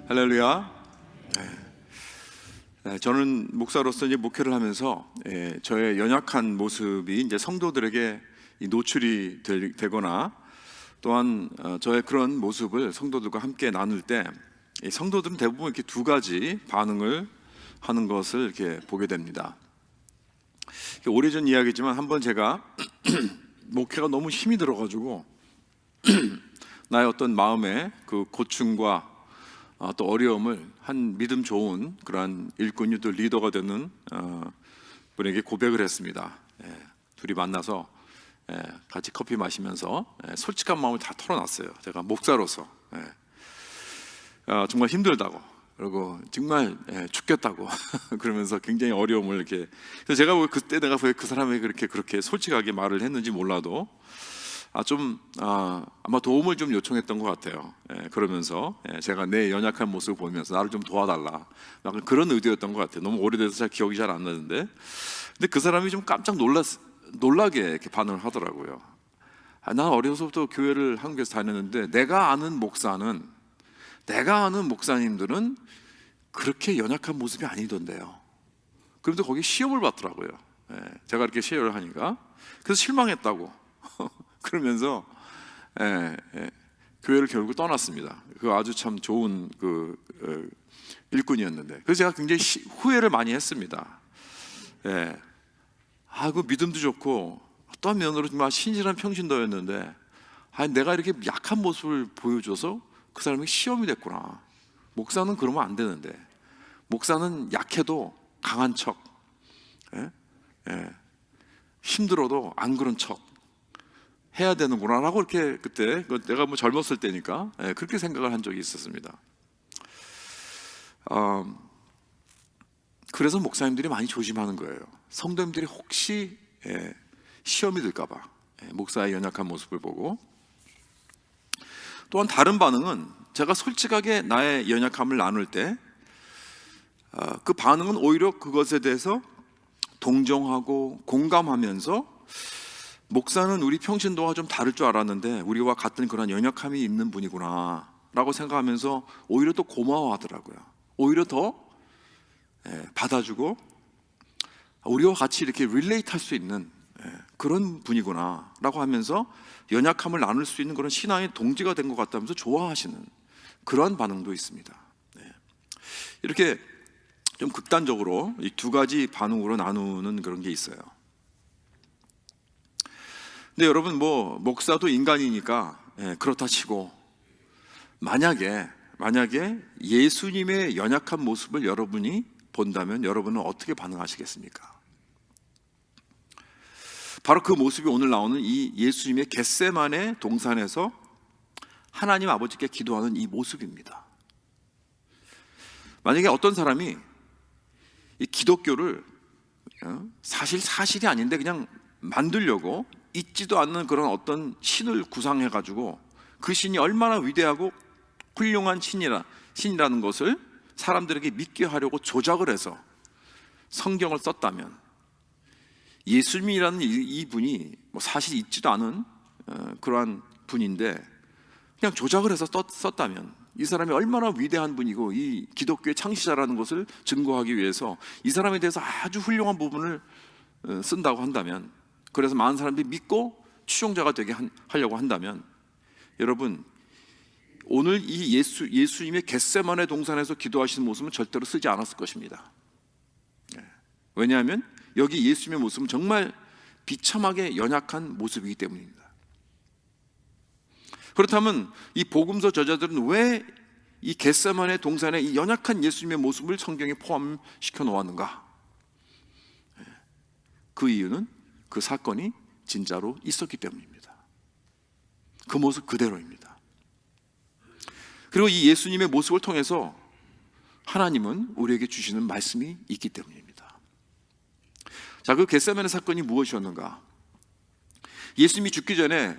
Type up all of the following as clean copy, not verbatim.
할렐루야. 저는 목사로서 이제 목회를 하면서 저의 연약한 모습이 이제 성도들에게 노출이 되거나 또한 저의 그런 모습을 성도들과 함께 나눌 때 성도들은 대부분 이렇게 두 가지 반응을 하는 것을 이렇게 보게 됩니다. 오래전 이야기지만 한번 제가 목회가 너무 힘이 들어가지고 나의 어떤 마음의 그 고충과 또 어려움을 한 믿음 좋은 그러한 일꾼이 또 리더가 되는 분에게 고백을 했습니다. 둘이 만나서 같이 커피 마시면서 솔직한 마음을 다 털어놨어요. 제가 목사로서 정말 힘들다고, 그리고 정말 죽겠다고 그러면서 굉장히 어려움을 이렇게. 그래서 제가 그때 내가 왜 그 사람에게 그렇게 솔직하게 말을 했는지 몰라도 아마 도움을 좀 요청했던 것 같아요. 그러면서 제가 내 연약한 모습을 보면서 나를 좀 도와달라, 약간 그런 의도였던 것 같아요. 너무 오래돼서 잘 기억이 잘 안 나는데, 근데 그 사람이 좀 깜짝 놀라게 이렇게 반응을 하더라고요. 난 어려서부터 교회를 한국에서 다녔는데 내가 아는 목사님들은 그렇게 연약한 모습이 아니던데요. 그런데 거기 시험을 받더라고요. 제가 이렇게 시험을 하니까. 그래서 실망했다고 그러면서 교회를 결국 떠났습니다. 그 아주 참 좋은 그 일꾼이었는데, 그래서 제가 굉장히 후회를 많이 했습니다. 그 믿음도 좋고 어떤 면으로 정말 신실한 평신도였는데, 내가 이렇게 약한 모습을 보여줘서 그 사람이 시험이 됐구나. 목사는 그러면 안 되는데, 목사는 약해도 강한 척, 힘들어도 안 그런 척 해야 되는구나 라고 이렇게 그때 내가 뭐 젊었을 때니까 그렇게 생각을 한 적이 있었습니다. 그래서 목사님들이 많이 조심하는 거예요. 성도님들이 혹시 시험이 들까봐, 목사의 연약한 모습을 보고. 또한 다른 반응은, 제가 솔직하게 나의 연약함을 나눌 때 그 반응은 오히려 그것에 대해서 동정하고 공감하면서, 목사는 우리 평신도와 좀 다를 줄 알았는데 우리와 같은 그런 연약함이 있는 분이구나 라고 생각하면서 오히려 더 고마워하더라고요. 오히려 더 받아주고 우리와 같이 이렇게 릴레이트 할 수 있는 그런 분이구나 라고 하면서 연약함을 나눌 수 있는 그런 신앙의 동지가 된 것 같다면서 좋아하시는 그런 반응도 있습니다. 이렇게 좀 극단적으로 이 두 가지 반응으로 나누는 그런 게 있어요. 근데 여러분, 목사도 인간이니까 그렇다 치고, 만약에 예수님의 연약한 모습을 여러분이 본다면 여러분은 어떻게 반응하시겠습니까? 바로 그 모습이 오늘 나오는 이 예수님의 겟세마네 동산에서 하나님 아버지께 기도하는 이 모습입니다. 만약에 어떤 사람이 이 기독교를 사실이 아닌데 그냥 만들려고 있지도 않는 그런 어떤 신을 구상해가지고 그 신이 얼마나 위대하고 훌륭한 신이라는 것을 사람들에게 믿게 하려고 조작을 해서 성경을 썼다면, 예수님이라는 이분이 사실 있지도 않은 그러한 분인데 그냥 조작을 해서 썼다면, 이 사람이 얼마나 위대한 분이고 이 기독교의 창시자라는 것을 증거하기 위해서 이 사람에 대해서 아주 훌륭한 부분을 쓴다고 한다면, 그래서 많은 사람들이 믿고 추종자가 되게 하려고 한다면, 여러분, 오늘 이 예수님의 겟세마네 동산에서 기도하시는 모습은 절대로 쓰지 않았을 것입니다. 왜냐하면 여기 예수님의 모습은 정말 비참하게 연약한 모습이기 때문입니다. 그렇다면 이 복음서 저자들은 왜 이 겟세마네 동산에 이 연약한 예수님의 모습을 성경에 포함시켜 놓았는가? 그 이유는 그 사건이 진짜로 있었기 때문입니다. 그 모습 그대로입니다. 그리고 이 예수님의 모습을 통해서 하나님은 우리에게 주시는 말씀이 있기 때문입니다. 자, 그 겟세마네 사건이 무엇이었는가? 예수님이 죽기 전에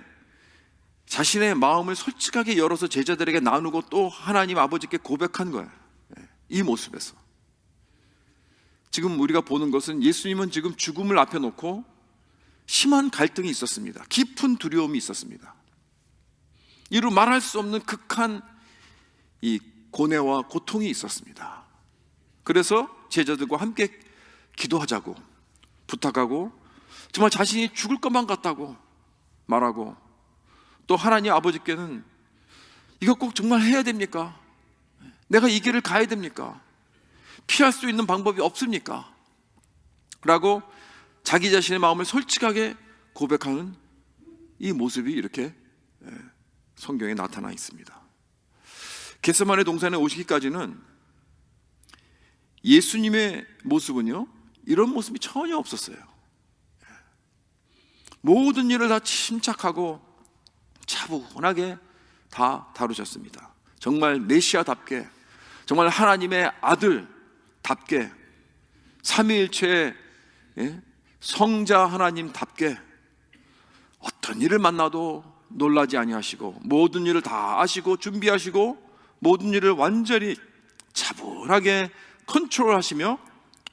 자신의 마음을 솔직하게 열어서 제자들에게 나누고 또 하나님 아버지께 고백한 거예요. 이 모습에서 지금 우리가 보는 것은, 예수님은 지금 죽음을 앞에 놓고 심한 갈등이 있었습니다. 깊은 두려움이 있었습니다. 이루 말할 수 없는 극한 이 고뇌와 고통이 있었습니다. 그래서 제자들과 함께 기도하자고 부탁하고 정말 자신이 죽을 것만 같다고 말하고, 또 하나님 아버지께는 이거 꼭 정말 해야 됩니까? 내가 이 길을 가야 됩니까? 피할 수 있는 방법이 없습니까? 라고 자기 자신의 마음을 솔직하게 고백하는 이 모습이 이렇게 성경에 나타나 있습니다. 겟세마네 동산에 오시기까지는 예수님의 모습은요, 이런 모습이 전혀 없었어요. 모든 일을 다 침착하고 차분하게 다 다루셨습니다. 정말 메시아답게, 정말 하나님의 아들답게, 삼위일체의 성자 하나님답게 어떤 일을 만나도 놀라지 아니하시고 모든 일을 다 아시고 준비하시고 모든 일을 완전히 차분하게 컨트롤하시며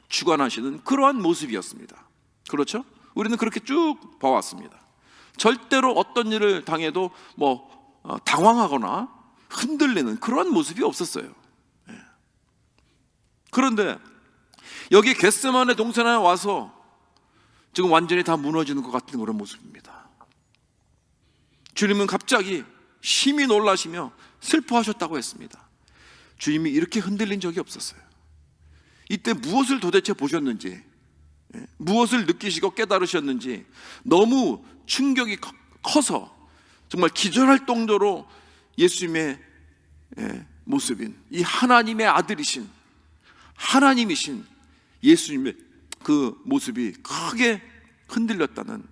주관하시는 그러한 모습이었습니다. 그렇죠? 우리는 그렇게 쭉 봐왔습니다. 절대로 어떤 일을 당해도 당황하거나 흔들리는 그러한 모습이 없었어요. 그런데 여기 겟세마네 동산에 와서 지금 완전히 다 무너지는 것 같은 그런 모습입니다. 주님은 갑자기 심히 놀라시며 슬퍼하셨다고 했습니다. 주님이 이렇게 흔들린 적이 없었어요. 이때 무엇을 도대체 보셨는지, 무엇을 느끼시고 깨달으셨는지 너무 충격이 커서 정말 기절할 정도로 예수님의 모습인 이 하나님의 아들이신 하나님이신 예수님의 그 모습이 크게 흔들렸다는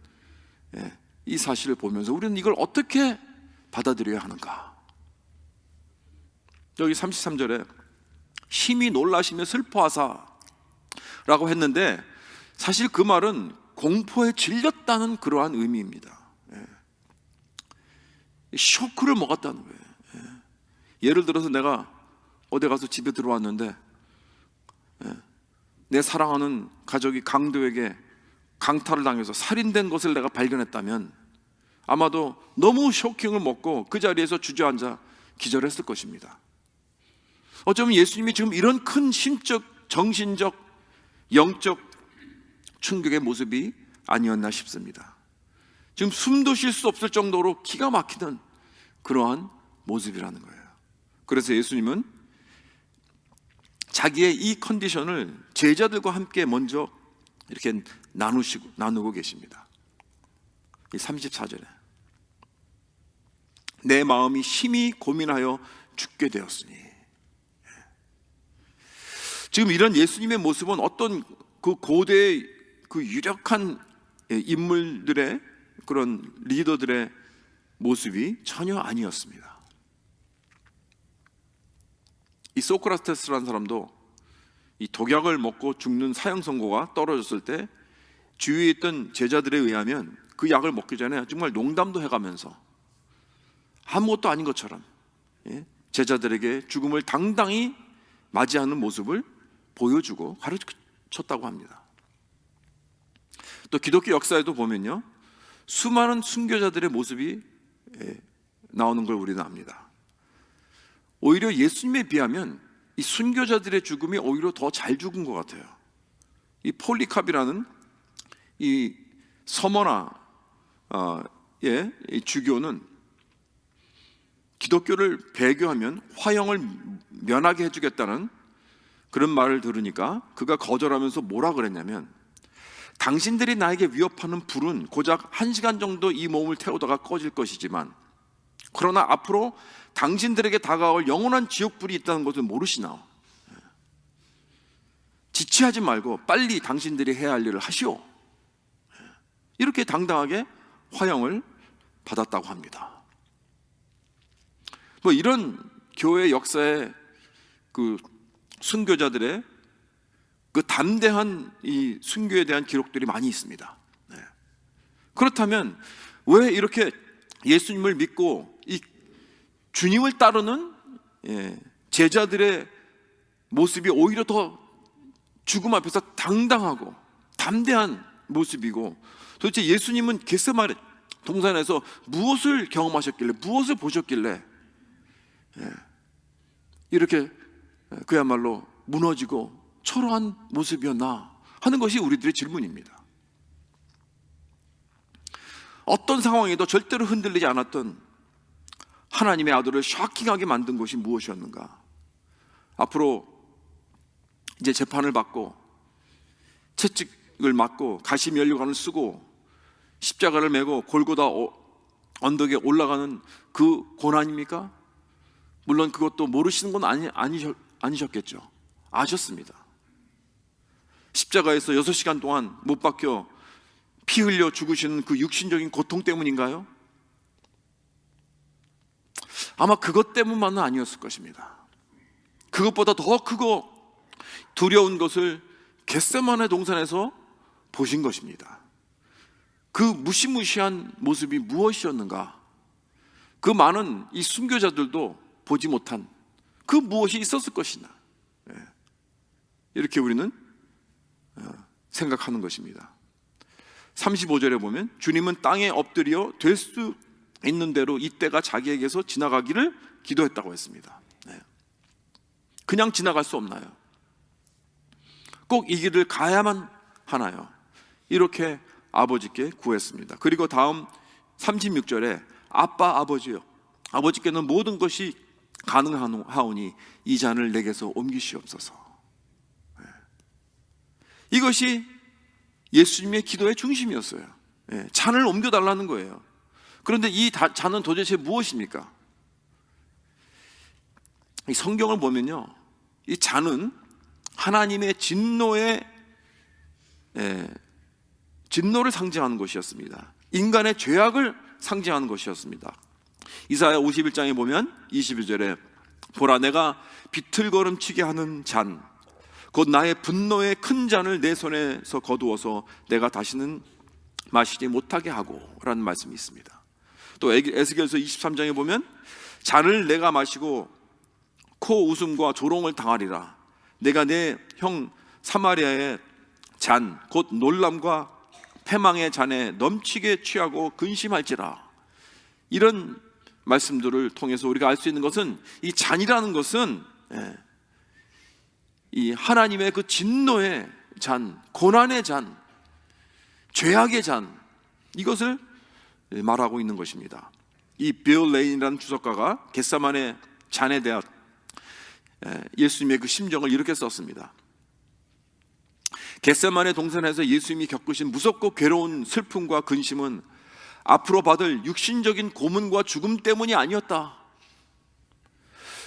이 사실을 보면서 우리는 이걸 어떻게 받아들여야 하는가? 여기 33절에 심히 놀라시며 슬퍼하사 라고 했는데 사실 그 말은 공포에 질렸다는 그러한 의미입니다. 쇼크를 먹었다는 거예요. 예를 들어서 내가 어디 가서 집에 들어왔는데 내 사랑하는 가족이 강도에게 강탈을 당해서 살인된 것을 내가 발견했다면 아마도 너무 쇼킹을 먹고 그 자리에서 주저앉아 기절했을 것입니다. 어쩌면 예수님이 지금 이런 큰 심적, 정신적, 영적 충격의 모습이 아니었나 싶습니다. 지금 숨도 쉴 수 없을 정도로 기가 막히는 그러한 모습이라는 거예요. 그래서 예수님은 자기의 이 컨디션을 제자들과 함께 먼저 이렇게 나누고 계십니다. 이 34절에 내 마음이 심히 고민하여 죽게 되었으니, 지금 이런 예수님의 모습은 어떤 그 고대의 그 유력한 인물들의 그런 리더들의 모습이 전혀 아니었습니다. 이 소크라테스라는 사람도 이 독약을 먹고 죽는 사형 선고가 떨어졌을 때 주위에 있던 제자들에 의하면 그 약을 먹기 전에 정말 농담도 해가면서 아무것도 아닌 것처럼 제자들에게 죽음을 당당히 맞이하는 모습을 보여주고 가르쳤다고 합니다. 또 기독교 역사에도 보면요, 수많은 순교자들의 모습이 나오는 걸 우리는 압니다. 오히려 예수님에 비하면 이 순교자들의 죽음이 오히려 더 잘 죽은 것 같아요. 이 폴리캅이라는 이 서머나의 이 주교는 기독교를 배교하면 화형을 면하게 해주겠다는 그런 말을 들으니까 그가 거절하면서 뭐라 그랬냐면, 당신들이 나에게 위협하는 불은 고작 1시간 정도 이 몸을 태우다가 꺼질 것이지만 그러나 앞으로 당신들에게 다가올 영원한 지옥불이 있다는 것을 모르시나? 지체하지 말고 빨리 당신들이 해야 할 일을 하시오. 이렇게 당당하게 화형을 받았다고 합니다. 이런 교회 역사의 그 순교자들의 그 담대한 이 순교에 대한 기록들이 많이 있습니다. 그렇다면 왜 이렇게 예수님을 믿고 이 주님을 따르는 제자들의 모습이 오히려 더 죽음 앞에서 당당하고 담대한 모습이고, 도대체 예수님은 겟세마네 동산에서 무엇을 경험하셨길래, 무엇을 보셨길래 이렇게 그야말로 무너지고 초라한 모습이었나 하는 것이 우리들의 질문입니다. 어떤 상황에도 절대로 흔들리지 않았던 하나님의 아들을 쇼킹하게 만든 것이 무엇이었는가? 앞으로 이제 재판을 받고 채찍을 맞고 가시 면류관을 쓰고 십자가를 메고 골고다 언덕에 올라가는 그 고난입니까? 물론 그것도 모르시는 건 아니셨겠죠. 아셨습니다. 십자가에서 6시간 동안 못 박혀 피 흘려 죽으시는 그 육신적인 고통 때문인가요? 아마 그것 때문만은 아니었을 것입니다. 그것보다 더 크고 두려운 것을 겟세마네 동산에서 보신 것입니다. 그 무시무시한 모습이 무엇이었는가? 그 많은 이 순교자들도 보지 못한 그 무엇이 있었을 것이나, 이렇게 우리는 생각하는 것입니다. 35절에 보면 주님은 땅에 엎드려 될 수 있는 대로 이때가 자기에게서 지나가기를 기도했다고 했습니다. 그냥 지나갈 수 없나요? 꼭 이 길을 가야만 하나요? 이렇게 아버지께 구했습니다. 그리고 다음 36절에 아빠 아버지여, 아버지께는 모든 것이 가능하오니 이 잔을 내게서 옮기시옵소서. 이것이 예수님의 기도의 중심이었어요. 잔을 옮겨달라는 거예요. 그런데 이 잔은 도대체 무엇입니까? 이 성경을 보면요, 이 잔은 하나님의 진노를 상징하는 것이었습니다. 인간의 죄악을 상징하는 것이었습니다. 이사야 51장에 보면 22절에 보라, 내가 비틀거름치게 하는 잔, 곧 나의 분노의 큰 잔을 내 손에서 거두어서 내가 다시는 마시지 못하게 하고 라는 말씀이 있습니다. 또 에스겔서 23장에 보면 잔을 내가 마시고 코 웃음과 조롱을 당하리라. 내가 내 형 사마리아의 잔, 곧 놀람과 패망의 잔에 넘치게 취하고 근심할지라. 이런 말씀들을 통해서 우리가 알 수 있는 것은 이 잔이라는 것은 이 하나님의 그 진노의 잔, 고난의 잔, 죄악의 잔, 이것을 말하고 있는 것입니다. 이 빌 레인이라는 주석가가 겟세마네 잔에 대한 예수님의 그 심정을 이렇게 썼습니다. 겟세마네 동산에서 예수님이 겪으신 무섭고 괴로운 슬픔과 근심은 앞으로 받을 육신적인 고문과 죽음 때문이 아니었다.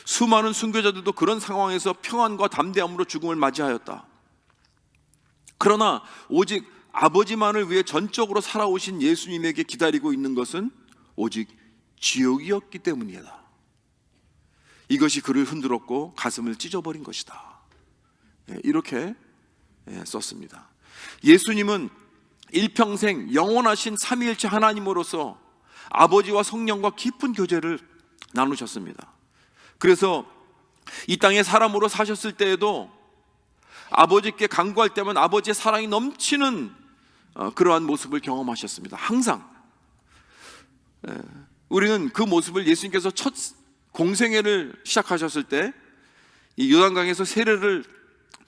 수많은 순교자들도 그런 상황에서 평안과 담대함으로 죽음을 맞이하였다. 그러나 오직 아버지만을 위해 전적으로 살아오신 예수님에게 기다리고 있는 것은 오직 지옥이었기 때문이다. 이것이 그를 흔들었고 가슴을 찢어버린 것이다. 이렇게 썼습니다. 예수님은 일평생 영원하신 삼위일체 하나님으로서 아버지와 성령과 깊은 교제를 나누셨습니다. 그래서 이 땅에 사람으로 사셨을 때에도 아버지께 간구할 때면 아버지의 사랑이 넘치는 그러한 모습을 경험하셨습니다. 항상. 우리는 그 모습을 예수님께서 첫 공생애를 시작하셨을 때 이 요단강에서 세례를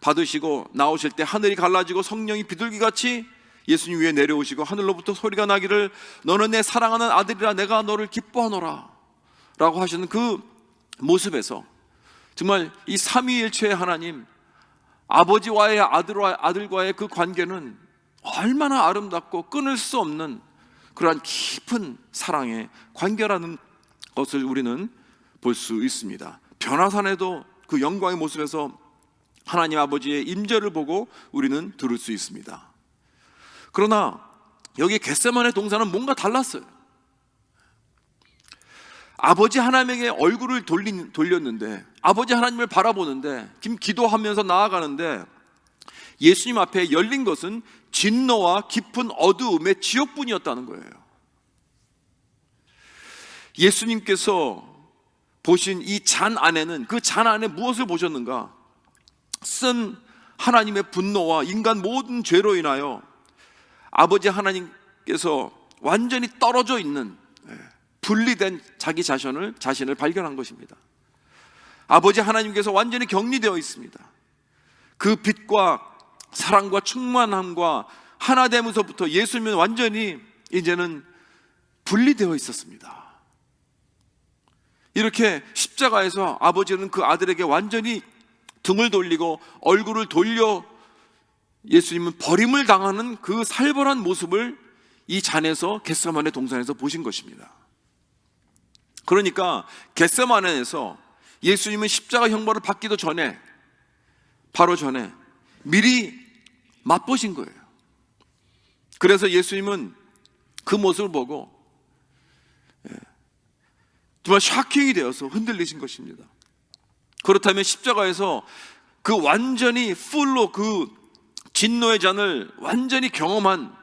받으시고 나오실 때 하늘이 갈라지고 성령이 비둘기같이 예수님 위에 내려오시고 하늘로부터 소리가 나기를 너는 내 사랑하는 아들이라 내가 너를 기뻐하노라 라고 하시는 그 모습에서 정말 이 삼위일체의 하나님, 아버지와의 아들과의 그 관계는 얼마나 아름답고 끊을 수 없는 그러한 깊은 사랑의 관계라는 것을 우리는 볼 수 있습니다. 변화산에도 그 영광의 모습에서 하나님 아버지의 임재를 보고 우리는 들을 수 있습니다. 그러나 여기 겟세마네 동산은 뭔가 달랐어요. 아버지 하나님에게 얼굴을 돌렸는데, 아버지 하나님을 바라보는데, 기도하면서 나아가는데 예수님 앞에 열린 것은 진노와 깊은 어두움의 지옥뿐이었다는 거예요. 예수님께서 보신 이 잔 안에는, 그 잔 안에 무엇을 보셨는가? 쓴 하나님의 분노와 인간 모든 죄로 인하여 아버지 하나님께서 완전히 떨어져 있는, 분리된 자신을 발견한 것입니다. 아버지 하나님께서 완전히 격리되어 있습니다. 그 빛과 사랑과 충만함과 하나됨에서부터 예수님은 완전히 이제는 분리되어 있었습니다. 이렇게 십자가에서 아버지는 그 아들에게 완전히 등을 돌리고 얼굴을 돌려 예수님은 버림을 당하는 그 살벌한 모습을 이 잔에서 겟세마네 동산에서 보신 것입니다. 그러니까 겟세마네에서 예수님은 십자가 형벌을 받기도 전에, 바로 전에 미리 맛보신 거예요. 그래서 예수님은 그 모습을 보고 정말 샤킹이 되어서 흔들리신 것입니다. 그렇다면 십자가에서 그 완전히 풀로 그 진노의 잔을 완전히 경험한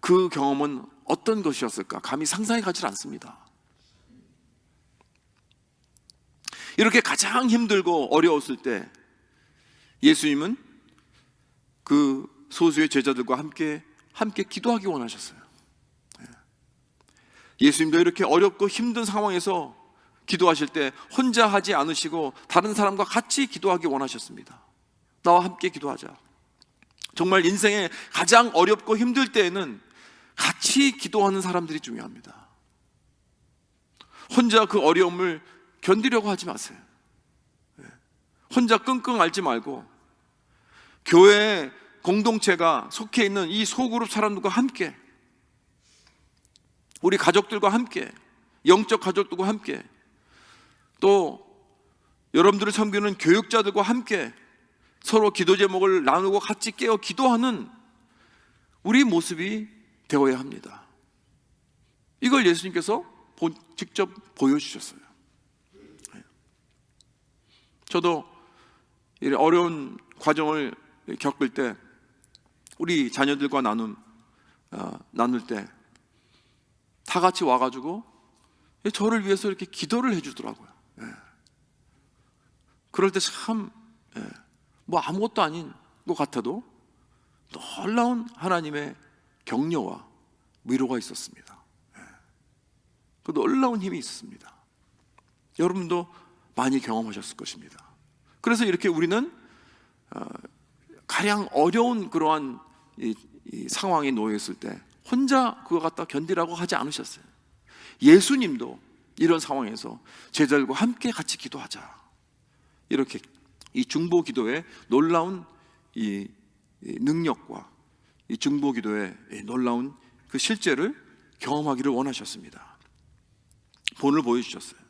그 경험은 어떤 것이었을까? 감히 상상이 가지 않습니다. 이렇게 가장 힘들고 어려웠을 때 예수님은 그 소수의 제자들과 함께 기도하기 원하셨어요. 예수님도 이렇게 어렵고 힘든 상황에서 기도하실 때 혼자 하지 않으시고 다른 사람과 같이 기도하기 원하셨습니다. 나와 함께 기도하자. 정말 인생에 가장 어렵고 힘들 때에는 같이 기도하는 사람들이 중요합니다. 혼자 그 어려움을 견디려고 하지 마세요. 혼자 끙끙 앓지 말고 교회 공동체가 속해 있는 이 소그룹 사람들과 함께, 우리 가족들과 함께, 영적 가족들과 함께, 또 여러분들을 섬기는 교육자들과 함께 서로 기도 제목을 나누고 같이 깨어 기도하는 우리 모습이 되어야 합니다. 이걸 예수님께서 직접 보여주셨어요. 저도 이런 어려운 과정을 겪을 때, 우리 자녀들과 나눌 때 다 같이 와가지고 저를 위해서 이렇게 기도를 해주더라고요. 그럴 때 참 뭐 아무것도 아닌 것 같아도 놀라운 하나님의 격려와 위로가 있었습니다. 그 놀라운 힘이 있었습니다. 여러분도 많이 경험하셨을 것입니다. 그래서 이렇게 우리는 가장 어려운 그러한 이 상황에 놓여 있을 때 혼자 그거 갖다 견디라고 하지 않으셨어요. 예수님도 이런 상황에서 제자들과 함께 같이 기도하자, 이렇게 이 중보 기도의 놀라운 이 능력과 이 중보 기도의 놀라운 그 실제를 경험하기를 원하셨습니다. 본을 보여주셨어요.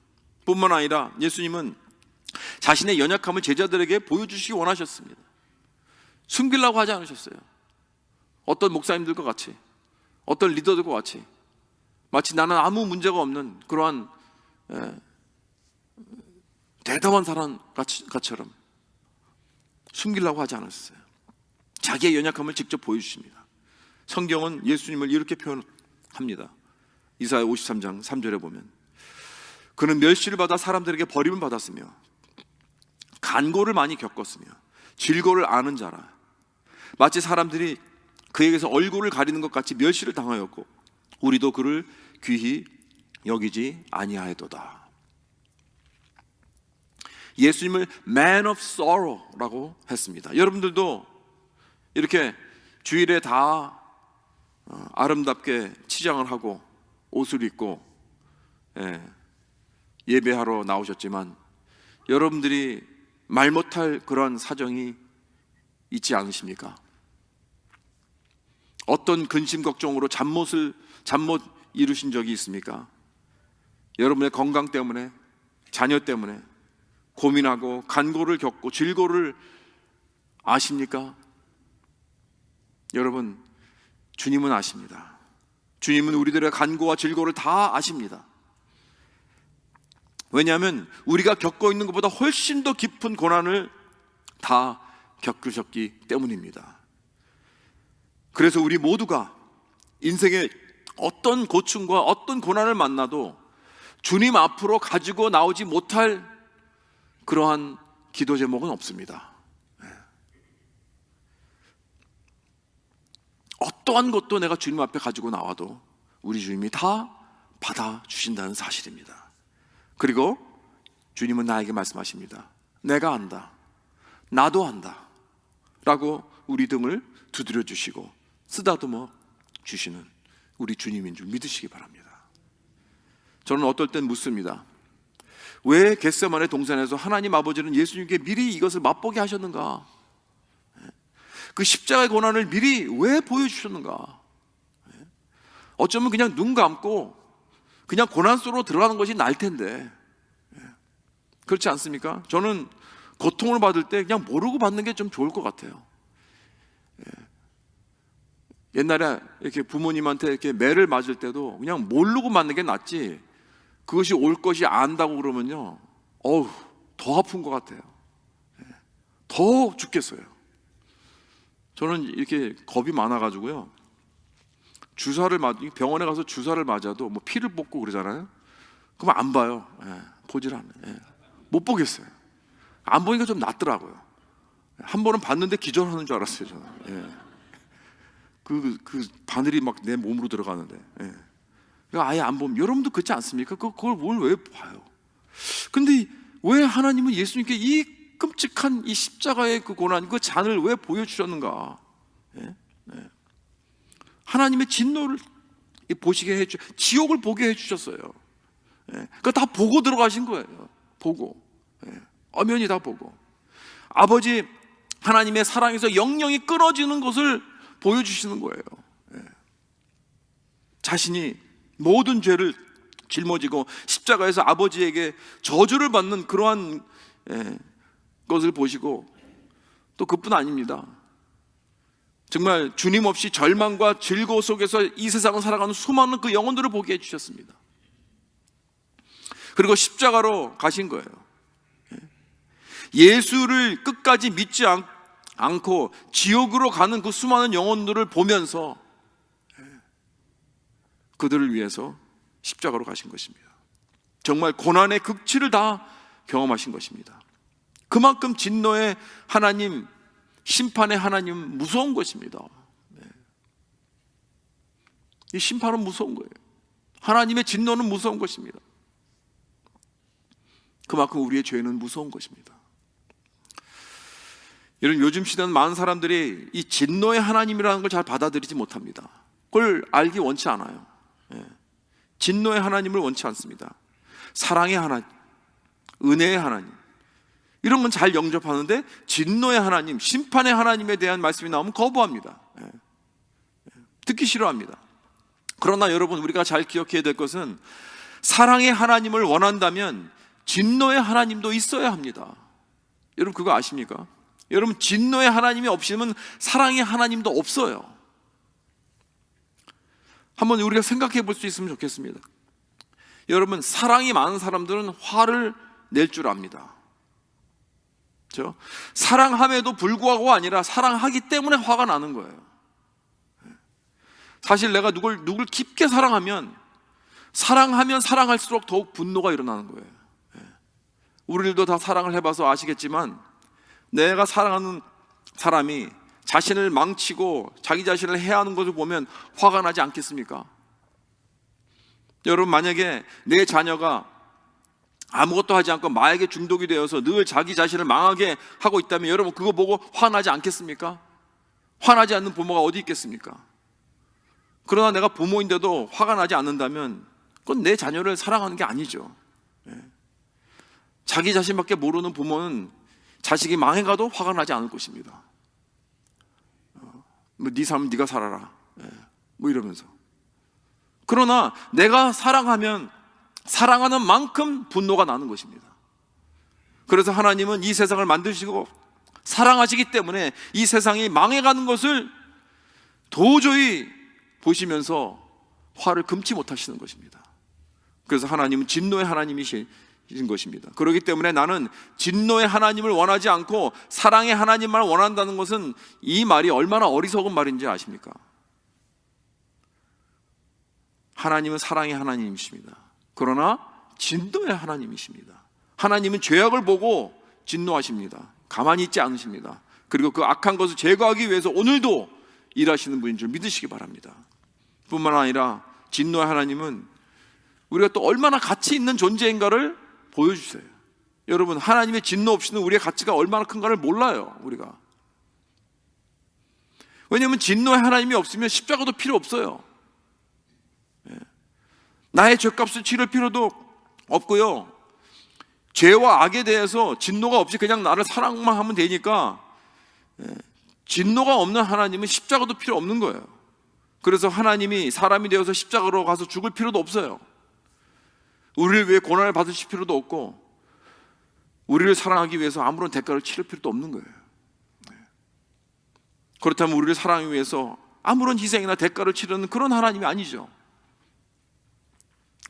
뿐만 아니라 예수님은 자신의 연약함을 제자들에게 보여주시기 원하셨습니다. 숨기려고 하지 않으셨어요. 어떤 목사님들과 같이, 어떤 리더들과 같이 마치 나는 아무 문제가 없는 그러한 대담한 사람처럼 숨기려고 하지 않았어요. 자기의 연약함을 직접 보여주십니다. 성경은 예수님을 이렇게 표현합니다. 이사야 53장 3절에 보면, 그는 멸시를 받아 사람들에게 버림을 받았으며 간고를 많이 겪었으며 질고를 아는 자라. 마치 사람들이 그에게서 얼굴을 가리는 것 같이 멸시를 당하였고 우리도 그를 귀히 여기지 아니하였도다. 예수님을 Man of Sorrow라고 했습니다. 여러분들도 이렇게 주일에 다 아름답게 치장을 하고 옷을 입고 예배하러 나오셨지만 여러분들이 말 못할 그런 사정이 있지 않으십니까? 어떤 근심 걱정으로 잠 못 이루신 적이 있습니까? 여러분의 건강 때문에, 자녀 때문에 고민하고 간고를 겪고 질고를 아십니까? 여러분, 주님은 아십니다. 주님은 우리들의 간고와 질고를 다 아십니다. 왜냐하면 우리가 겪고 있는 것보다 훨씬 더 깊은 고난을 다 겪으셨기 때문입니다. 그래서 우리 모두가 인생의 어떤 고충과 어떤 고난을 만나도 주님 앞으로 가지고 나오지 못할 그러한 기도 제목은 없습니다. 어떠한 것도 내가 주님 앞에 가지고 나와도 우리 주님이 다 받아주신다는 사실입니다. 그리고 주님은 나에게 말씀하십니다. 내가 안다, 나도 안다 라고 우리 등을 두드려 주시고 쓰다듬어 주시는 우리 주님인 줄 믿으시기 바랍니다. 저는 어떨 땐 묻습니다. 왜 겟세마네 동산에서 하나님 아버지는 예수님께 미리 이것을 맛보게 하셨는가? 그 십자가의 고난을 미리 왜 보여주셨는가? 어쩌면 그냥 눈 감고 그냥 고난 속으로 들어가는 것이 나을 텐데, 그렇지 않습니까? 저는 고통을 받을 때 그냥 모르고 받는 게 좀 좋을 것 같아요. 옛날에 이렇게 부모님한테 이렇게 매를 맞을 때도 그냥 모르고 맞는 게 낫지, 그것이 올 것이 안다고 그러면요, 더 아픈 것 같아요. 더 죽겠어요. 저는 이렇게 겁이 많아가지고요, 병원에 가서 주사를 맞아도 뭐 피를 뽑고 그러잖아요. 그럼 안 봐요. 보질 않아요. 못 보겠어요. 안 보니까 좀 낫더라고요. 한 번은 봤는데 기절하는 줄 알았어요, 저는. 그 바늘이 막 내 몸으로 들어가는데. 그러니까 아예 안 보면, 여러분도 그렇지 않습니까? 그걸 뭘 왜 봐요? 근데 왜 하나님은 예수님께 이 끔찍한 이 십자가의 그 고난, 그 잔을 왜 보여주셨는가? 하나님의 진노를 보시게 해주, 지옥을 보게 해주셨어요. 그러니까 다 보고 들어가신 거예요. 보고, 엄연히 다 보고, 아버지 하나님의 사랑에서 영영이 끊어지는 것을 보여주시는 거예요. 자신이 모든 죄를 짊어지고 십자가에서 아버지에게 저주를 받는 그러한 것을 보시고, 또 그뿐 아닙니다. 정말 주님 없이 절망과 즐거움 속에서 이 세상을 살아가는 수많은 그 영혼들을 보게 해주셨습니다. 그리고 십자가로 가신 거예요. 예수를 끝까지 믿지 않고 지옥으로 가는 그 수많은 영혼들을 보면서 그들을 위해서 십자가로 가신 것입니다. 정말 고난의 극치를 다 경험하신 것입니다. 그만큼 진노의 하나님, 심판의 하나님 무서운 것입니다. 이 심판은 무서운 거예요. 하나님의 진노는 무서운 것입니다. 그만큼 우리의 죄는 무서운 것입니다. 여러분, 요즘 시대는 많은 사람들이 이 진노의 하나님이라는 걸 잘 받아들이지 못합니다. 그걸 알기 원치 않아요. 진노의 하나님을 원치 않습니다. 사랑의 하나님, 은혜의 하나님, 이런 건 잘 영접하는데 진노의 하나님, 심판의 하나님에 대한 말씀이 나오면 거부합니다. 듣기 싫어합니다. 그러나 여러분, 우리가 잘 기억해야 될 것은 사랑의 하나님을 원한다면 진노의 하나님도 있어야 합니다. 여러분, 그거 아십니까? 여러분, 진노의 하나님이 없으면 사랑의 하나님도 없어요. 한번 우리가 생각해 볼 수 있으면 좋겠습니다. 여러분, 사랑이 많은 사람들은 화를 낼 줄 압니다. 그렇죠? 사랑함에도 불구하고가 아니라 사랑하기 때문에 화가 나는 거예요. 사실 내가 누굴 깊게 사랑하면 사랑할수록 더욱 분노가 일어나는 거예요. 우리들도 다 사랑을 해봐서 아시겠지만, 내가 사랑하는 사람이 자신을 망치고 자기 자신을 해하는 것을 보면 화가 나지 않겠습니까? 여러분, 만약에 내 자녀가 아무것도 하지 않고 마약에 중독이 되어서 늘 자기 자신을 망하게 하고 있다면 여러분, 그거 보고 화나지 않겠습니까? 화나지 않는 부모가 어디 있겠습니까? 그러나 내가 부모인데도 화가 나지 않는다면 그건 내 자녀를 사랑하는 게 아니죠. 자기 자신밖에 모르는 부모는 자식이 망해가도 화가 나지 않을 것입니다. 네 삶은 네가 살아라, 뭐 이러면서. 그러나 내가 사랑하면 사랑하는 만큼 분노가 나는 것입니다. 그래서 하나님은 이 세상을 만드시고 사랑하시기 때문에 이 세상이 망해가는 것을 도저히 보시면서 화를 금치 못하시는 것입니다. 그래서 하나님은 진노의 하나님이신 것입니다. 그렇기 때문에 나는 진노의 하나님을 원하지 않고 사랑의 하나님만 원한다는 것은, 이 말이 얼마나 어리석은 말인지 아십니까? 하나님은 사랑의 하나님이십니다. 그러나 진노의 하나님이십니다. 하나님은 죄악을 보고 진노하십니다. 가만히 있지 않으십니다. 그리고 그 악한 것을 제거하기 위해서 오늘도 일하시는 분인 줄 믿으시기 바랍니다. 뿐만 아니라 진노의 하나님은 우리가 또 얼마나 가치 있는 존재인가를 보여주세요. 여러분, 하나님의 진노 없이는 우리의 가치가 얼마나 큰가를 몰라요, 우리가. 왜냐하면 진노의 하나님이 없으면 십자가도 필요 없어요. 나의 죄값을 치를 필요도 없고요, 죄와 악에 대해서 진노가 없이 그냥 나를 사랑만 하면 되니까 진노가 없는 하나님은 십자가도 필요 없는 거예요. 그래서 하나님이 사람이 되어서 십자가로 가서 죽을 필요도 없어요. 우리를 위해 고난을 받으실 필요도 없고, 우리를 사랑하기 위해서 아무런 대가를 치를 필요도 없는 거예요. 그렇다면 우리를 사랑하기 위해서 아무런 희생이나 대가를 치르는 그런 하나님이 아니죠.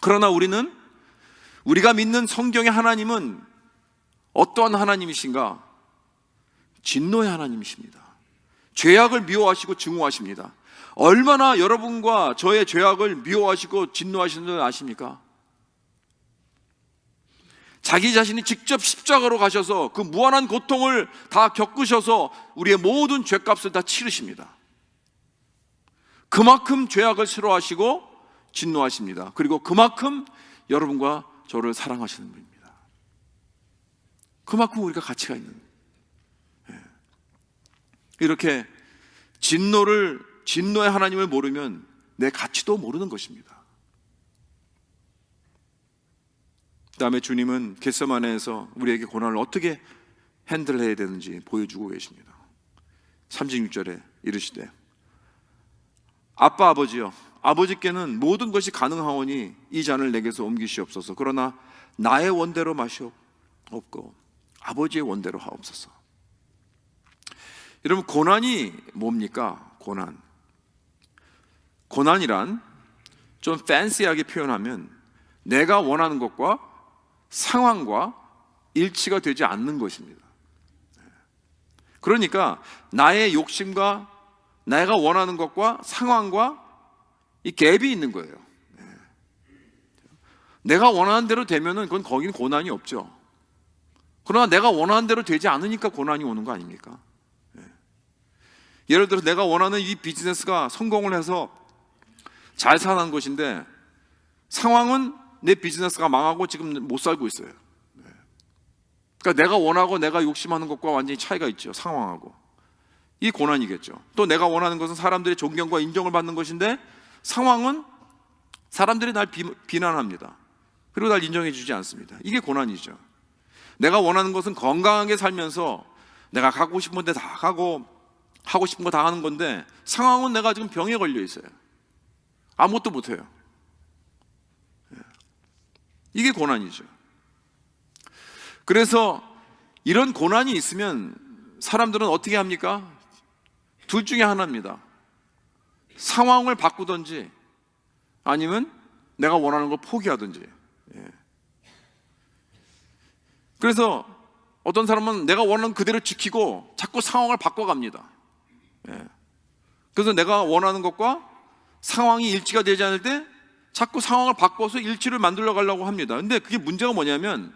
그러나 우리가 믿는 성경의 하나님은 어떠한 하나님이신가? 진노의 하나님이십니다. 죄악을 미워하시고 증오하십니다. 얼마나 여러분과 저의 죄악을 미워하시고 진노하시는 줄 아십니까? 자기 자신이 직접 십자가로 가셔서 그 무한한 고통을 다 겪으셔서 우리의 모든 죄값을 다 치르십니다. 그만큼 죄악을 싫어하시고 진노하십니다. 그리고 그만큼 여러분과 저를 사랑하시는 분입니다. 그만큼 우리가 가치가 있는, 이렇게 진노의 하나님을 모르면 내 가치도 모르는 것입니다. 그 다음에 주님은 겟세마네에서 우리에게 고난을 어떻게 핸들해야 되는지 보여주고 계십니다. 36절에 이르시되 아빠 아버지여, 아버지께는 모든 것이 가능하오니 이 잔을 내게서 옮기시옵소서. 그러나 나의 원대로 마시옵고 아버지의 원대로 하옵소서. 여러분, 고난이 뭡니까? 고난이란 좀 팬시하게 표현하면 내가 원하는 것과 상황과 일치가 되지 않는 것입니다. 그러니까 나의 욕심과 내가 원하는 것과 상황과 이 갭이 있는 거예요. 내가 원하는 대로 되면은 그건 거기는 고난이 없죠. 그러나 내가 원하는 대로 되지 않으니까 고난이 오는 거 아닙니까? 예를 들어서 내가 원하는 이 비즈니스가 성공을 해서 잘 사는 것인데 상황은 내 비즈니스가 망하고 지금 못 살고 있어요. 그러니까 내가 원하고 내가 욕심하는 것과 완전히 차이가 있죠. 상황하고. 이 고난이겠죠. 또 내가 원하는 것은 사람들의 존경과 인정을 받는 것인데 상황은 사람들이 날 비난합니다. 그리고 날 인정해 주지 않습니다. 이게 고난이죠. 내가 원하는 것은 건강하게 살면서 내가 가고 싶은 데 다 가고 하고 싶은 거 다 하는 건데 상황은 내가 지금 병에 걸려 있어요. 아무것도 못해요. 이게 고난이죠. 그래서 이런 고난이 있으면 사람들은 어떻게 합니까? 둘 중에 하나입니다. 상황을 바꾸든지 아니면 내가 원하는 걸 포기하든지. 그래서 어떤 사람은 내가 원하는 그대로 지키고 자꾸 상황을 바꿔갑니다. 그래서 내가 원하는 것과 상황이 일치가 되지 않을 때 자꾸 상황을 바꿔서 일치를 만들어 가려고 합니다. 근데 그게 문제가 뭐냐면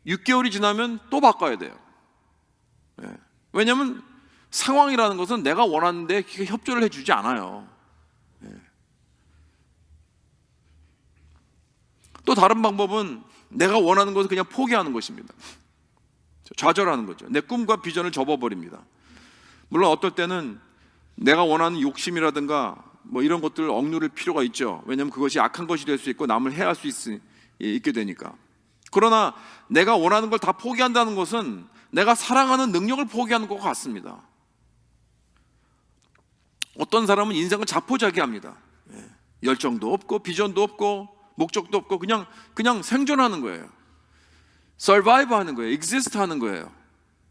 6개월이 지나면 또 바꿔야 돼요. 왜냐하면 상황이라는 것은 내가 원하는데 협조를 해주지 않아요. 또 다른 방법은 내가 원하는 것을 그냥 포기하는 것입니다. 좌절하는 거죠. 내 꿈과 비전을 접어버립니다. 물론 어떨 때는 내가 원하는 욕심이라든가 뭐 이런 것들을 억누를 필요가 있죠. 왜냐하면 그것이 악한 것이 될 수 있고 남을 해할 수 있게 되니까. 그러나 내가 원하는 걸 다 포기한다는 것은 내가 사랑하는 능력을 포기하는 것 같습니다. 어떤 사람은 인생을 자포자기합니다. 열정도 없고 비전도 없고 목적도 없고 그냥 생존하는 거예요. survive 하는 거예요. exist 하는 거예요.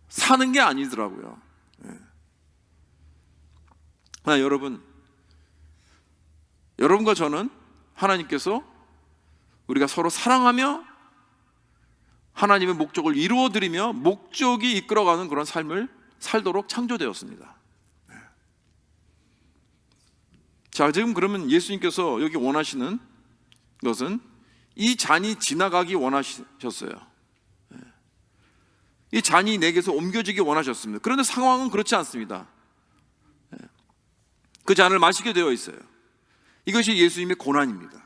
사는 게 아니더라고요. 그러나 여러분과 저는 하나님께서 우리가 서로 사랑하며 하나님의 목적을 이루어드리며 목적이 이끌어가는 그런 삶을 살도록 창조되었습니다. 자, 지금 그러면 예수님께서 여기 원하시는 것은 이 잔이 지나가기 원하셨어요. 이 잔이 내게서 옮겨지기 원하셨습니다. 그런데 상황은 그렇지 않습니다. 그 잔을 마시게 되어 있어요. 이것이 예수님의 고난입니다.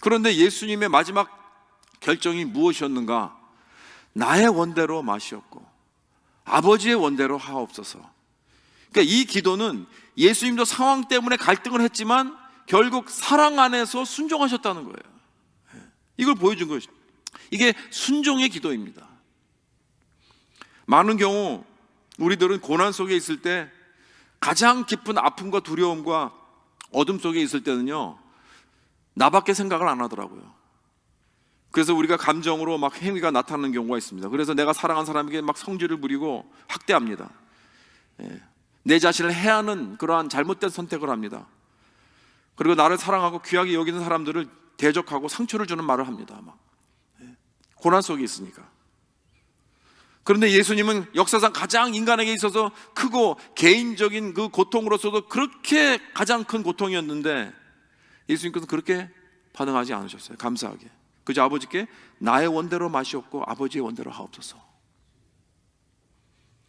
그런데 예수님의 마지막 결정이 무엇이었는가? 나의 원대로 마시옵고 아버지의 원대로 하옵소서. 그러니까 이 기도는 예수님도 상황 때문에 갈등을 했지만 결국 사랑 안에서 순종하셨다는 거예요. 이걸 보여준 것이죠. 이게 순종의 기도입니다. 많은 경우 우리들은 고난 속에 있을 때 가장 깊은 아픔과 두려움과 어둠 속에 있을 때는요, 나밖에 생각을 안 하더라고요. 그래서 우리가 감정으로 막 행위가 나타나는 경우가 있습니다. 그래서 내가 사랑한 사람에게 막 성질을 부리고 학대합니다. 내 자신을 해하는 그러한 잘못된 선택을 합니다. 그리고 나를 사랑하고 귀하게 여기는 사람들을 대적하고 상처를 주는 말을 합니다. 막. 고난 속에 있으니까. 그런데 예수님은 역사상 가장 인간에게 있어서 크고 개인적인 그 고통으로서도 그렇게 가장 큰 고통이었는데 예수님께서 그렇게 반응하지 않으셨어요. 감사하게. 그저 아버지께 나의 원대로 마시옵고 아버지의 원대로 하옵소서.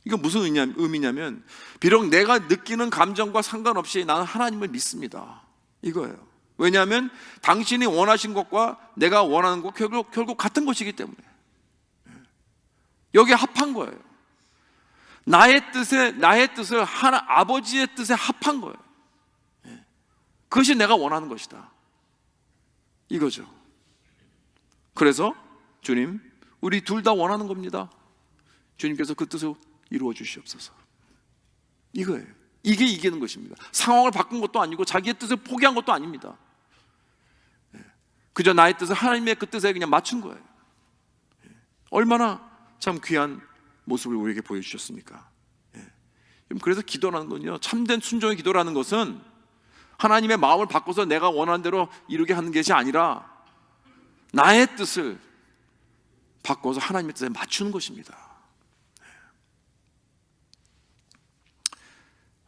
이거 무슨 의미냐면 비록 내가 느끼는 감정과 상관없이 나는 하나님을 믿습니다, 이거예요. 왜냐하면 당신이 원하신 것과 내가 원하는 것 결국 같은 것이기 때문에 여기에 합한 거예요. 나의 뜻을 하나 아버지의 뜻에 합한 거예요. 그것이 내가 원하는 것이다, 이거죠. 그래서 주님, 우리 둘 다 원하는 겁니다. 주님께서 그 뜻을 이루어 주시옵소서. 이거예요. 이게 이기는 것입니다. 상황을 바꾼 것도 아니고 자기의 뜻을 포기한 것도 아닙니다. 그저 나의 뜻을 하나님의 그 뜻에 그냥 맞춘 거예요. 얼마나 참 귀한 모습을 우리에게 보여주셨습니까? 그래서 기도라는 건요, 참된 순종의 기도라는 것은 하나님의 마음을 바꿔서 내가 원하는 대로 이루게 하는 것이 아니라 나의 뜻을 바꿔서 하나님의 뜻에 맞추는 것입니다.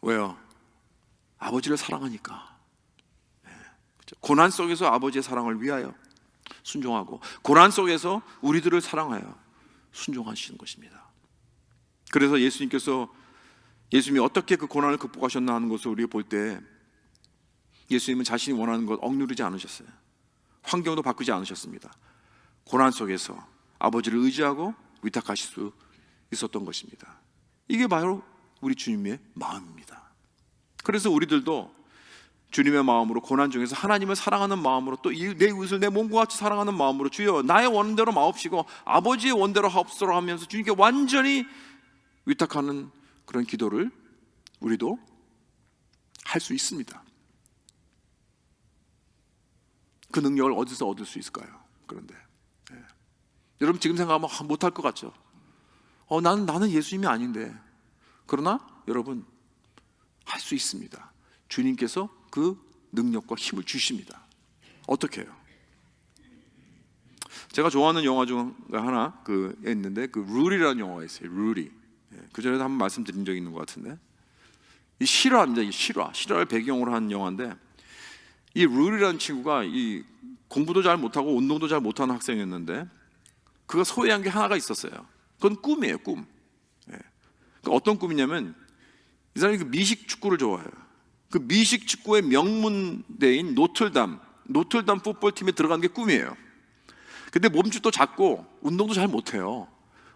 왜요? 아버지를 사랑하니까. 고난 속에서 아버지의 사랑을 위하여 순종하고 고난 속에서 우리들을 사랑하여 순종하시는 것입니다. 그래서 예수님이 어떻게 그 고난을 극복하셨나 하는 것을 우리가 볼 때 예수님은 자신이 원하는 것 억누르지 않으셨어요. 환경도 바꾸지 않으셨습니다. 고난 속에서 아버지를 의지하고 위탁하실 수 있었던 것입니다. 이게 바로 우리 주님의 마음입니다. 그래서 우리들도 주님의 마음으로 고난 중에서 하나님을 사랑하는 마음으로 또 내 이웃을 내 몸과 같이 사랑하는 마음으로 주여 나의 원대로 마옵시고 아버지의 원대로 하옵소서 하면서 주님께 완전히 위탁하는 그런 기도를 우리도 할 수 있습니다. 그 능력을 어디서 얻을 수 있을까요? 그런데 여러분 지금 생각하면 못할 것 같죠? 나는 예수님이 아닌데. 그러나 여러분 할 수 있습니다. 주님께서 그 능력과 힘을 주십니다. 어떻게 해요? 제가 좋아하는 영화 중 하나 있는데 룰이라는 영화가 있어요. 룰이. 그 전에도 한번 말씀드린 적이 있는 것 같은데 이 실화입니다. 실화를 배경으로 한 영화인데 이 룰이라는 친구가 이 공부도 잘 못하고 운동도 잘 못하는 학생이었는데 그가 소유한 게 하나가 있었어요. 그건 꿈이에요. 꿈. 어떤 꿈이냐면 이 사람이 그 미식 축구를 좋아해요. 그 미식 축구의 명문대인 노틀담 풋볼팀에 들어가는 게 꿈이에도 근데 몸집도 작고 운동도 잘 못해요.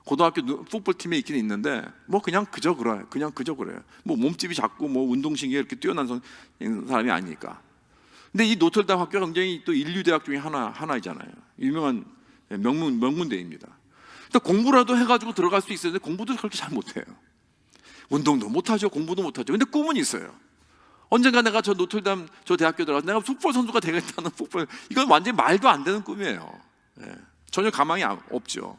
고등학교 풋볼팀에 있긴 있는데 그냥 그저 그래요. 몸집이 작고 운동신경이 이렇게 뛰어난 사람이 아니니까. 근데 이 노틀담 학교가 굉장히 또 인류대학 중에 하나이잖아요. 유명한 명문대입니다. 근데 공부라도 해가지고 들어갈 수 있었는데 공부도 그렇게 잘 못해요. 운동도 못하죠. 공부도 못하죠. 근데 꿈은 있어요. 언젠가 내가 저 노틀담 저 대학교 들어가서 내가 풋볼 선수가 되겠다는 이건 완전히 말도 안 되는 꿈이에요. 전혀 가망이 없죠.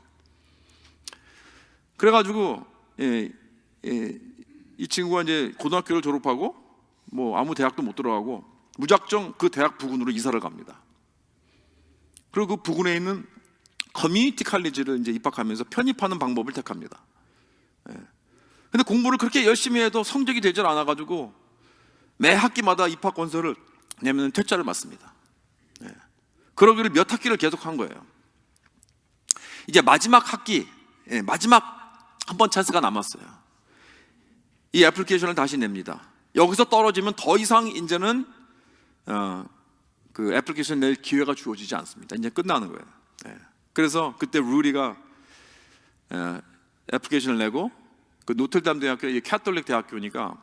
그래가지고 이 친구가 이제 고등학교를 졸업하고 아무 대학도 못 들어가고 무작정 그 대학 부근으로 이사를 갑니다. 그리고 그 부근에 있는 커뮤니티 칼리지를 이제 입학하면서 편입하는 방법을 택합니다. 근데 공부를 그렇게 열심히 해도 성적이 되질 않아가지고 매 학기마다 입학 원서를 내면 퇴짜를 맞습니다. 그러기를 몇 학기를 계속한 거예요. 이제 마지막 학기, 마지막 한 번 찬스가 남았어요. 이 애플리케이션을 다시 냅니다. 여기서 떨어지면 더 이상 이제는 그 애플리케이션 낼 기회가 주어지지 않습니다. 이제 끝나는 거예요. 그래서 그때 루리가 애플리케이션을 내고 그 노틀담 대학교, 이 캐톨릭 대학교니까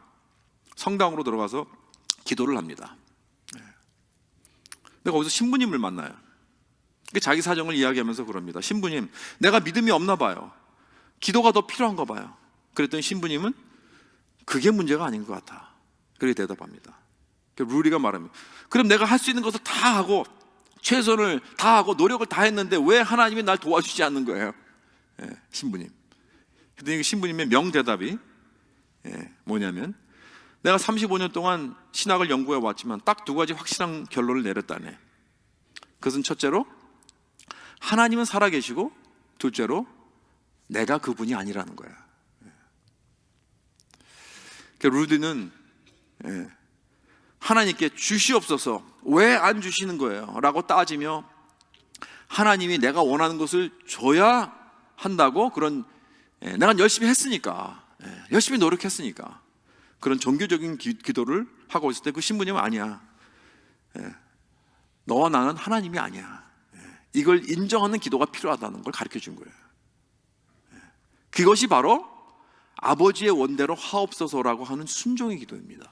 성당으로 들어가서 기도를 합니다. 근데 거기서 신부님을 만나요. 자기 사정을 이야기하면서 그럽니다. 신부님, 내가 믿음이 없나 봐요. 기도가 더 필요한가 봐요. 그랬더니 신부님은 그게 문제가 아닌 것 같아. 그렇게 대답합니다. 루리가 말합니다. 그럼 내가 할 수 있는 것을 다 하고 최선을 다하고 노력을 다 했는데 왜 하나님이 날 도와주지 않는 거예요? 신부님. 그랬더니 신부님의 명대답이 뭐냐면, 내가 35년 동안 신학을 연구해 왔지만 딱 두 가지 확실한 결론을 내렸다네. 그것은 첫째로 하나님은 살아계시고, 둘째로 내가 그분이 아니라는 거야. 루디는 하나님께 주시옵소서, 왜 안 주시는 거예요? 라고 따지며 하나님이 내가 원하는 것을 줘야 한다고, 그런 내가 열심히 했으니까, 열심히 노력했으니까 그런 종교적인 기도를 하고 있을 때 그 신부님은 아니야, 너와 나는 하나님이 아니야, 이걸 인정하는 기도가 필요하다는 걸 가르쳐 준 거예요. 그것이 바로 아버지의 원대로 하옵소서라고 하는 순종의 기도입니다.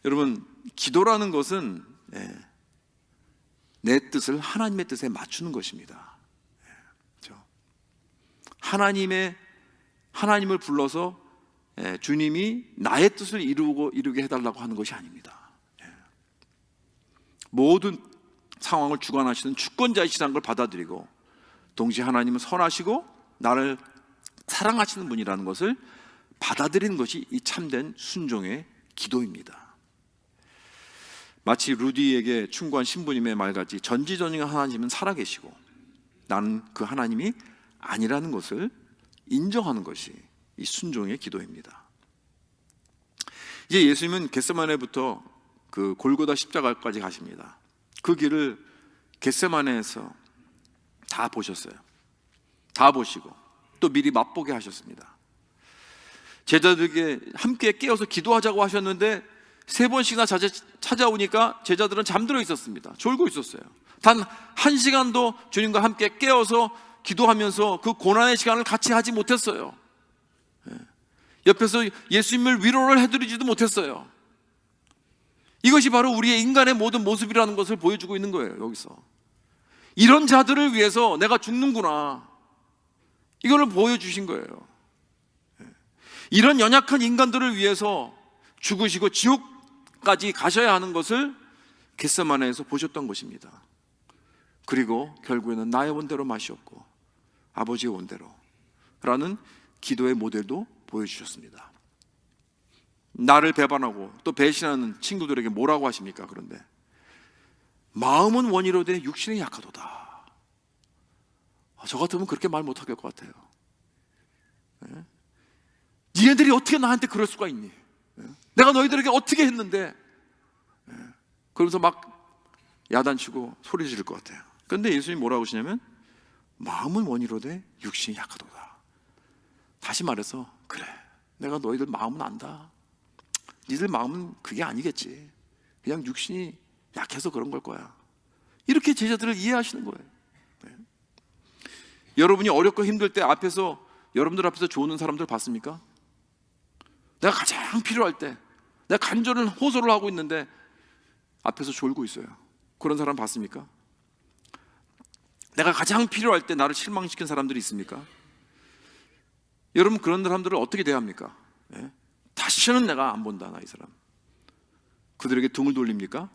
여러분, 기도라는 것은 내 뜻을 하나님의 뜻에 맞추는 것입니다. 그렇죠? 하나님을 불러서 주님이 나의 뜻을 이루게 해달라고 하는 것이 아닙니다. 모든 상황을 주관하시는 주권자이시라는 걸 받아들이고, 동시에 하나님은 선하시고 나를 사랑하시는 분이라는 것을 받아들이는 것이 이 참된 순종의 기도입니다. 마치 루디에게 충고한 신부님의 말같이 전지전능한 하나님은 살아계시고 나는 그 하나님이 아니라는 것을 인정하는 것이 이 순종의 기도입니다. 이제 예수님은 겟세마네부터 그 골고다 십자가까지 가십니다. 그 길을 겟세마네에서 다 보셨어요. 다 보시고 또 미리 맛보게 하셨습니다. 제자들에게 함께 깨어서 기도하자고 하셨는데 3번씩이나 찾아오니까 제자들은 잠들어 있었습니다. 졸고 있었어요. 단 1시간도 주님과 함께 깨어서 기도하면서 그 고난의 시간을 같이 하지 못했어요. 옆에서 예수님을 위로를 해드리지도 못했어요. 이것이 바로 우리의 인간의 모든 모습이라는 것을 보여주고 있는 거예요. 여기서 이런 자들을 위해서 내가 죽는구나, 이걸 보여주신 거예요. 이런 연약한 인간들을 위해서 죽으시고 지옥까지 가셔야 하는 것을 겟세마네에서 보셨던 것입니다. 그리고 결국에는 나의 원대로 마시옵고 아버지의 원대로 라는 기도의 모델도 보여주셨습니다. 나를 배반하고 또 배신하는 친구들에게 뭐라고 하십니까? 그런데 마음은 원이로되 육신이 약하도다. 저 같으면 그렇게 말 못할 것 같아요. 니네들이 어떻게 나한테 그럴 수가 있니? 내가 너희들에게 어떻게 했는데? 그러면서 막 야단치고 소리 지를 것 같아요. 그런데 예수님이 뭐라고 하시냐면 마음은 원이로되 육신이 약하도다. 다시 말해서 그래, 내가 너희들 마음은 안다. 니들 마음은 그게 아니겠지. 그냥 육신이 약해서 그런 걸 거야. 이렇게 제자들을 이해하시는 거예요. 여러분이 어렵고 힘들 때 여러분들 앞에서 조는 사람들 봤습니까? 내가 가장 필요할 때, 내가 간절한 호소를 하고 있는데 앞에서 졸고 있어요. 그런 사람 봤습니까? 내가 가장 필요할 때 나를 실망시킨 사람들이 있습니까? 여러분, 그런 사람들을 어떻게 대합니까? 다시는 내가 안 본다, 나 이 사람. 그들에게 등을 돌립니까?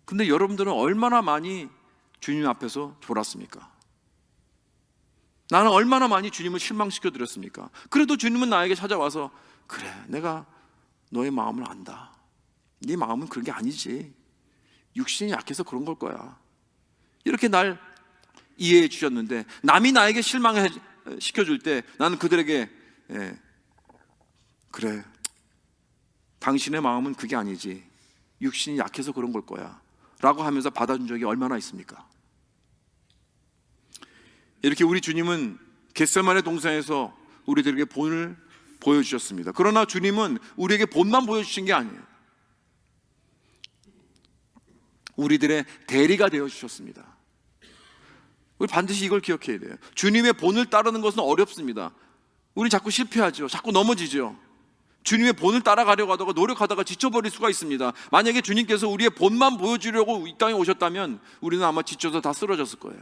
근데 여러분들은 얼마나 많이 주님 앞에서 졸았습니까? 나는 얼마나 많이 주님을 실망시켜 드렸습니까? 그래도 주님은 나에게 찾아와서 그래, 내가 너의 마음을 안다. 네 마음은 그런 게 아니지. 육신이 약해서 그런 걸 거야. 이렇게 날 이해해 주셨는데, 남이 나에게 실망시켜줄 때 나는 그들에게 그래, 당신의 마음은 그게 아니지. 육신이 약해서 그런 걸 거야 라고 하면서 받아준 적이 얼마나 있습니까? 이렇게 우리 주님은 겟세마네 동산에서 우리들에게 본을 보여주셨습니다. 그러나 주님은 우리에게 본만 보여주신 게 아니에요. 우리들의 대리가 되어주셨습니다. 우리 반드시 이걸 기억해야 돼요. 주님의 본을 따르는 것은 어렵습니다. 우리 자꾸 실패하죠. 자꾸 넘어지죠. 주님의 본을 따라가려고 하다가 노력하다가 지쳐버릴 수가 있습니다. 만약에 주님께서 우리의 본만 보여주려고 이 땅에 오셨다면 우리는 아마 지쳐서 다 쓰러졌을 거예요.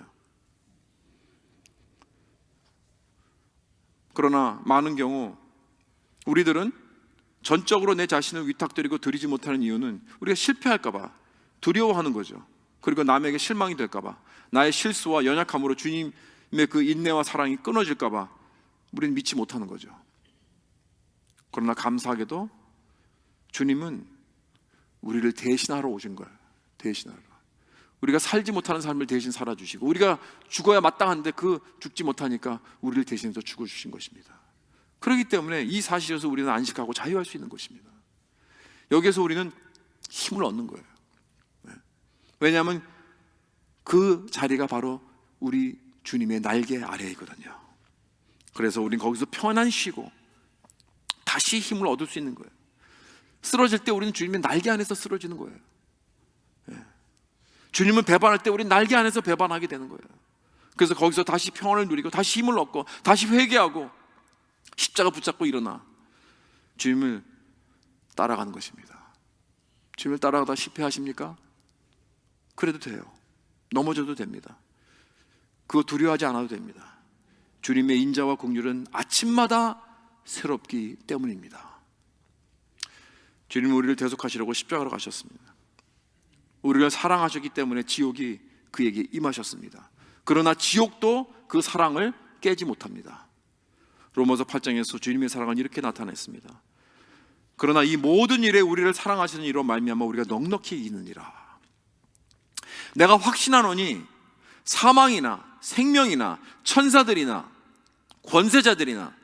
그러나 많은 경우 우리들은 전적으로 내 자신을 위탁드리고 드리지 못하는 이유는 우리가 실패할까 봐 두려워하는 거죠. 그리고 남에게 실망이 될까 봐, 나의 실수와 연약함으로 주님의 그 인내와 사랑이 끊어질까 봐 우리는 믿지 못하는 거죠. 그러나 감사하게도 주님은 우리를 대신하러 오신 거예요. 대신하러. 우리가 살지 못하는 삶을 대신 살아주시고, 우리가 죽어야 마땅한데 그 죽지 못하니까 우리를 대신해서 죽어주신 것입니다. 그렇기 때문에 이 사실에서 우리는 안식하고 자유할 수 있는 것입니다. 여기에서 우리는 힘을 얻는 거예요. 왜냐하면 그 자리가 바로 우리 주님의 날개 아래에 있거든요. 그래서 우리는 거기서 편안히 쉬고 다시 힘을 얻을 수 있는 거예요. 쓰러질 때 우리는 주님의 날개 안에서 쓰러지는 거예요. 주님을 배반할 때 우리는 날개 안에서 배반하게 되는 거예요. 그래서 거기서 다시 평안을 누리고 다시 힘을 얻고 다시 회개하고 십자가 붙잡고 일어나 주님을 따라가는 것입니다. 주님을 따라가다 실패하십니까? 그래도 돼요. 넘어져도 됩니다. 그거 두려워하지 않아도 됩니다. 주님의 인자와 긍휼은 아침마다 새롭기 때문입니다. 주님은 우리를 대속하시려고 십자가로 가셨습니다. 우리를 사랑하셨기 때문에 지옥이 그에게 임하셨습니다. 그러나 지옥도 그 사랑을 깨지 못합니다. 로마서 8장에서 주님의 사랑은 이렇게 나타냈습니다. 그러나 이 모든 일에 우리를 사랑하시는 이로 말미암아 우리가 넉넉히 이기느니라. 내가 확신하노니 사망이나 생명이나 천사들이나 권세자들이나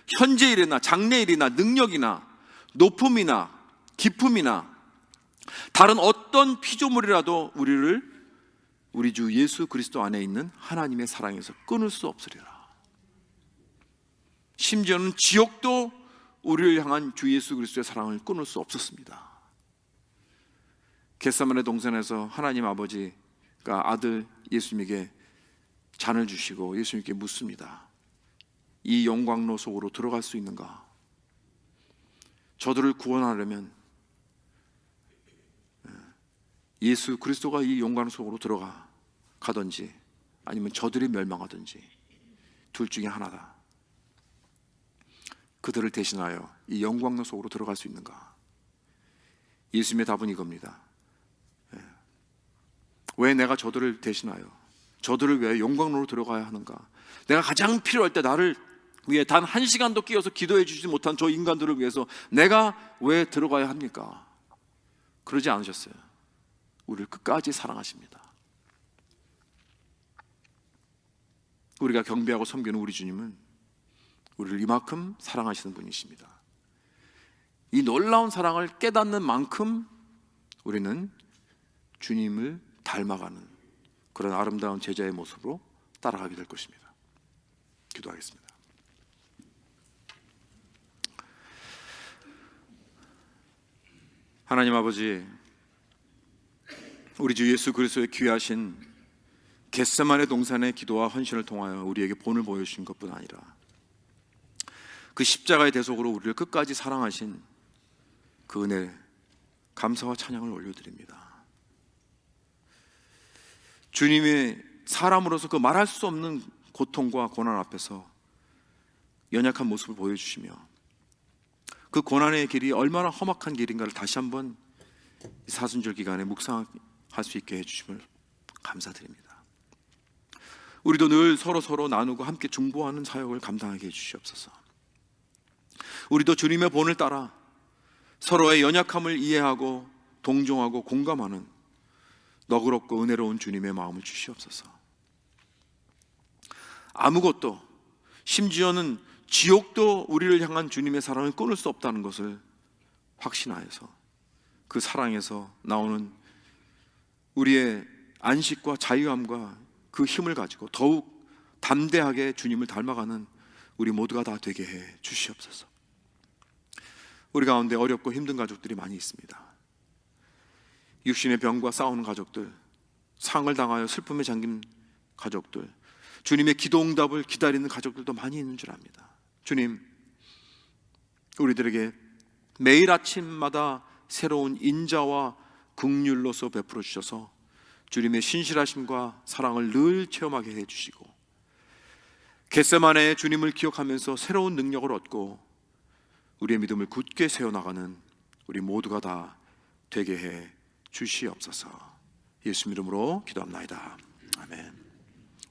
현재일이나 장래일이나 능력이나 높음이나 깊음이나 다른 어떤 피조물이라도 우리를 우리 주 예수 그리스도 안에 있는 하나님의 사랑에서 끊을 수 없으리라. 심지어는 지옥도 우리를 향한 주 예수 그리스도의 사랑을 끊을 수 없었습니다. 겟세마네 동산에서 하나님 아버지가 아들 예수님에게 잔을 주시고 예수님께 묻습니다. 이 영광로 속으로 들어갈 수 있는가? 저들을 구원하려면 예수 그리스도가 이 영광 속으로 들어가든지 아니면 저들이 멸망하든지 둘 중에 하나다. 그들을 대신하여 이 영광로 속으로 들어갈 수 있는가? 예수님의 답은 이겁니다. 왜 내가 저들을 대신하여 저들을 위해 영광로로 들어가야 하는가? 내가 가장 필요할 때 나를 위해 단 한 시간도 끼어서 기도해 주지 못한 저 인간들을 위해서 내가 왜 들어가야 합니까? 그러지 않으셨어요. 우리를 끝까지 사랑하십니다. 우리가 경배하고 섬기는 우리 주님은 우리를 이만큼 사랑하시는 분이십니다. 이 놀라운 사랑을 깨닫는 만큼 우리는 주님을 닮아가는 그런 아름다운 제자의 모습으로 따라가게 될 것입니다. 기도하겠습니다. 하나님 아버지, 우리 주 예수 그리스도의 귀하신 겟세마네 동산의 기도와 헌신을 통하여 우리에게 본을 보여주신 것뿐 아니라 그 십자가의 대속으로 우리를 끝까지 사랑하신 그 은혜, 감사와 찬양을 올려드립니다. 주님의 사람으로서 그 말할 수 없는 고통과 고난 앞에서 연약한 모습을 보여주시며 그 고난의 길이 얼마나 험악한 길인가를 다시 한번 사순절 기간에 묵상할 수 있게 해주심을 감사드립니다. 우리도 늘 서로 나누고 함께 중보하는 사역을 감당하게 해주시옵소서. 우리도 주님의 본을 따라 서로의 연약함을 이해하고 동정하고 공감하는 너그럽고 은혜로운 주님의 마음을 주시옵소서. 아무것도, 심지어는 지옥도 우리를 향한 주님의 사랑을 끊을 수 없다는 것을 확신하여서 그 사랑에서 나오는 우리의 안식과 자유함과 그 힘을 가지고 더욱 담대하게 주님을 닮아가는 우리 모두가 다 되게 해 주시옵소서. 우리 가운데 어렵고 힘든 가족들이 많이 있습니다. 육신의 병과 싸우는 가족들, 상을 당하여 슬픔에 잠긴 가족들, 주님의 기도 응답을 기다리는 가족들도 많이 있는 줄 압니다. 주님, 우리들에게 매일 아침마다 새로운 인자와 긍휼로서 베풀어 주셔서 주님의 신실하심과 사랑을 늘 체험하게 해주시고, 겟세마네의 주님을 기억하면서 새로운 능력을 얻고 우리의 믿음을 굳게 세워나가는 우리 모두가 다 되게 해 주시옵소서. 예수 이름으로 기도합나이다. 아멘.